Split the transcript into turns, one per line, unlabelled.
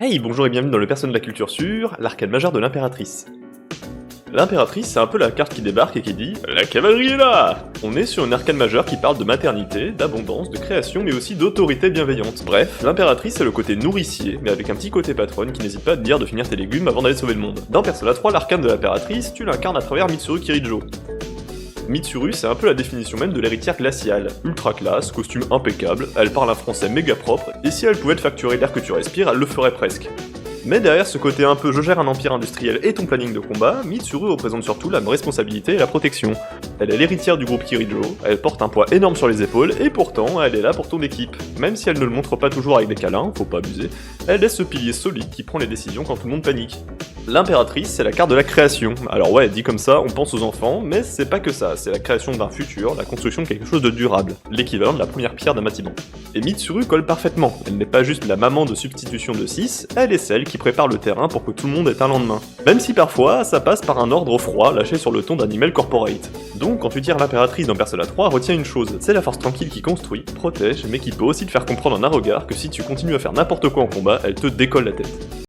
Hey, bonjour et bienvenue dans le Personne de la Culture sur l'arcane majeure de l'Impératrice. L'Impératrice, c'est un peu la carte qui débarque et qui dit « La cavalerie est là !» On est sur une arcane majeure qui parle de maternité, d'abondance, de création, mais aussi d'autorité bienveillante. Bref, l'Impératrice c'est le côté nourricier, mais avec un petit côté patronne qui n'hésite pas à te dire de finir tes légumes avant d'aller sauver le monde. Dans Persona 3, l'arcane de l'Impératrice, tu l'incarnes à travers Mitsuru Kirijo. Mitsuru, c'est un peu la définition même de l'héritière glaciale. Ultra classe, costume impeccable, elle parle un français méga propre, et si elle pouvait te facturer l'air que tu respires, elle le ferait presque. Mais derrière ce côté un peu je gère un empire industriel et ton planning de combat, Mitsuru représente surtout la responsabilité et la protection. Elle est l'héritière du groupe Kirijo, elle porte un poids énorme sur les épaules, et pourtant elle est là pour ton équipe. Même si elle ne le montre pas toujours avec des câlins, faut pas abuser, elle est ce pilier solide qui prend les décisions quand tout le monde panique. L'Impératrice, c'est la carte de la création. Alors ouais, dit comme ça, on pense aux enfants, mais c'est pas que ça, c'est la création d'un futur, la construction de quelque chose de durable, l'équivalent de la première pierre d'un bâtiment. Et Mitsuru colle parfaitement, elle n'est pas juste la maman de substitution de 6, elle est celle qui prépare le terrain pour que tout le monde ait un lendemain. Même si parfois, ça passe par un ordre froid lâché sur le ton d'Animal Corporate. Donc quand tu tires l'Impératrice dans Persona 3, retiens une chose, c'est la force tranquille qui construit, protège, mais qui peut aussi te faire comprendre en un regard que si tu continues à faire n'importe quoi en combat, elle te décolle la tête.